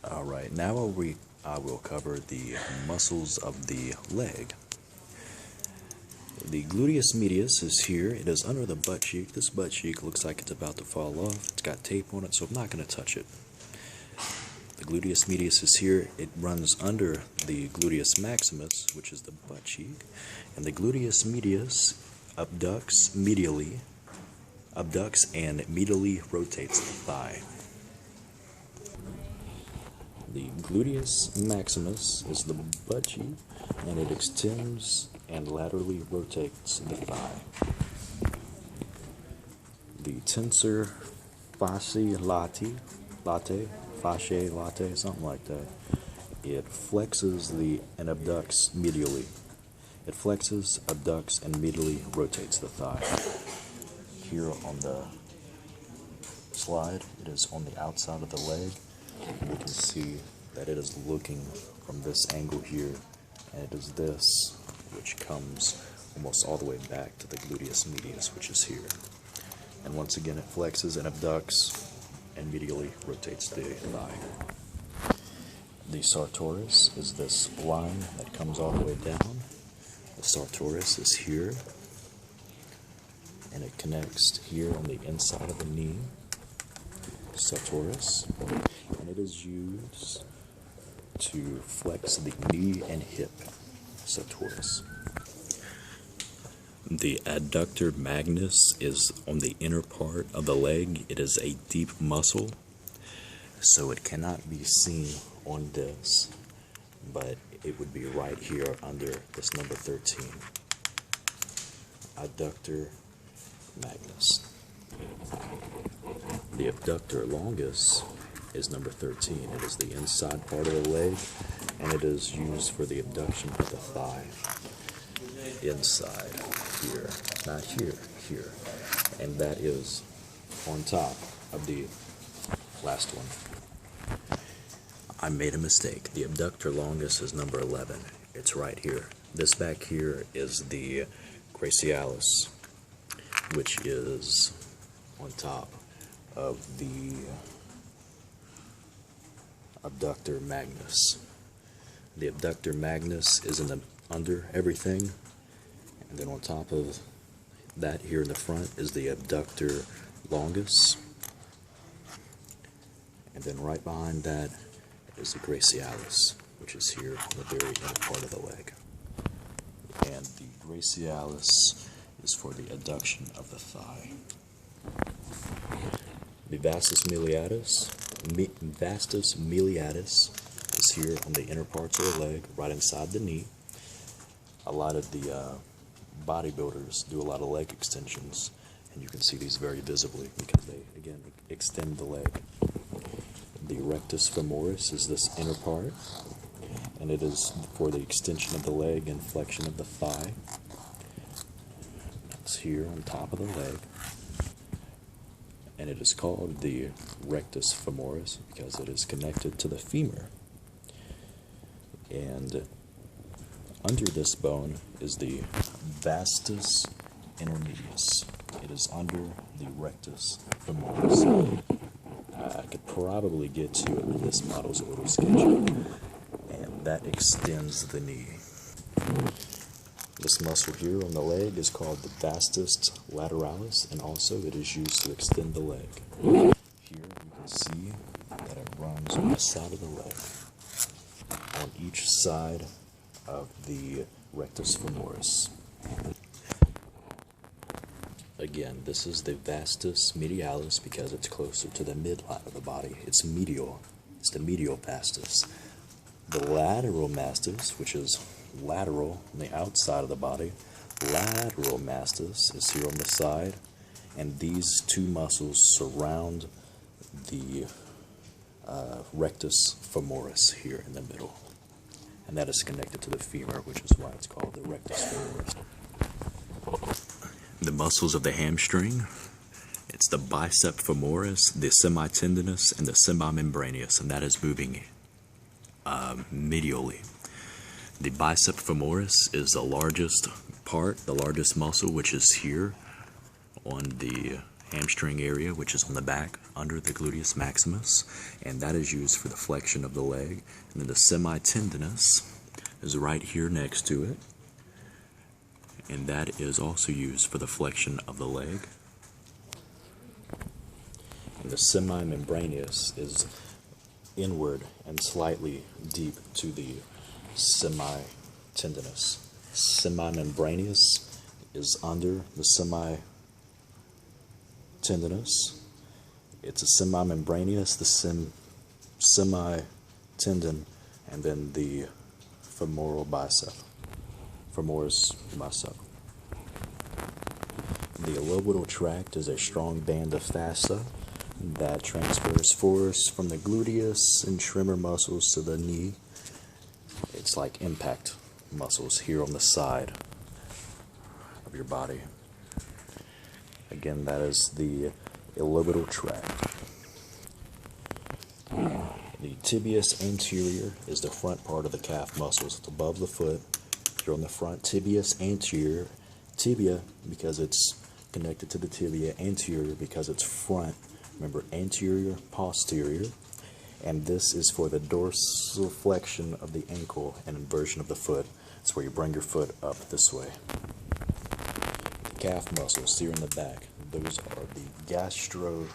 Alright, now I will cover the muscles of the leg. The gluteus medius is here. It is under the butt cheek. This butt cheek looks like it's about to fall off. It's got tape on it, so I'm not going to touch it. The gluteus medius is here. It runs under the gluteus maximus, which is the butt cheek. And the gluteus medius abducts and medially rotates the thigh. The gluteus maximus is the butt cheek, and it extends and laterally rotates the thigh. The tensor fasciae latae, something like that. It flexes and abducts medially. It flexes, abducts, and medially rotates the thigh. Here on the slide, it is on the outside of the leg. You can see that it is looking from this angle here, and it is this which comes almost all the way back to the gluteus medius, which is here. And once again, it flexes and abducts and medially rotates the thigh. The sartorius is this line that comes all the way down. The sartorius is here, and it connects here on the inside of the knee. Sartorius, and it is used to flex the knee and hip. Sartorius. The adductor magnus is on the inner part of the leg. It is a deep muscle, so it cannot be seen on this, but it would be right here under this number 13. Adductor magnus. The abductor longus is number 13. It is the inside part of the leg, and it is used for the abduction of the thigh. Inside, here, not here, here. And that is on top of the last one. I made a mistake. The abductor longus is number 11. It's right here. This back here is the gracialis, which is on top of the abductor magnus. The abductor magnus is under everything, and then on top of that here in the front is the abductor longus, and then right behind that is the gracialis, which is here on the very inner part of the leg. And the gracialis is for the adduction of the thigh. The vastus miliaris is here on the inner parts of the leg, right inside the knee. A lot of the bodybuilders do a lot of leg extensions, and you can see these very visibly because they, again, extend the leg. The rectus femoris is this inner part, and it is for the extension of the leg and flexion of the thigh. It's here on top of the leg, and it is called the rectus femoris because it is connected to the femur. And under this bone is the vastus intermedius. It is under the rectus femoris. I could probably get to it, but this model's a little sketchy. And that extends the knee. This muscle here on the leg is called the vastus lateralis, and also it is used to extend the leg. Here you can see that it runs on the side of the leg, on each side of the rectus femoris. Again, this is the vastus medialis because it's closer to the midline of the body. It's medial. It's the medial vastus. The lateral mastus, which is lateral on the outside of the body. Lateral mastus is here on the side, and these two muscles surround the rectus femoris here in the middle, and that is connected to the femur, which is why it's called the rectus femoris. The muscles of the hamstring, it's the bicep femoris, the semitendinous, and the semimembraneous, and that is moving medially. The bicep femoris is the largest part, the largest muscle, which is here on the hamstring area, which is on the back under the gluteus maximus, and that is used for the flexion of the leg. And then the semitendinous is right here next to it, and that is also used for the flexion of the leg. And the semimembraneous is inward and slightly deep to the semitendinous. Semimembraneous is under the semitendinous. It's a semimembraneous, the semitendon, and then the femoral bicep. Femoris bicep. The iliopital tract is a strong band of fascia that transfers force from the gluteus and tremor muscles to the knee. It's like impact muscles here on the side of your body. Again, that is the iliopital tract. The tibius anterior is the front part of the calf muscles. It's above the foot. Here on the front, tibius anterior. Tibia because it's connected to the tibia, anterior because it's front. Remember, anterior, posterior. And this is for the dorsiflexion of the ankle and inversion of the foot. It's where you bring your foot up this way. The calf muscles here in the back, those are the gastromysias.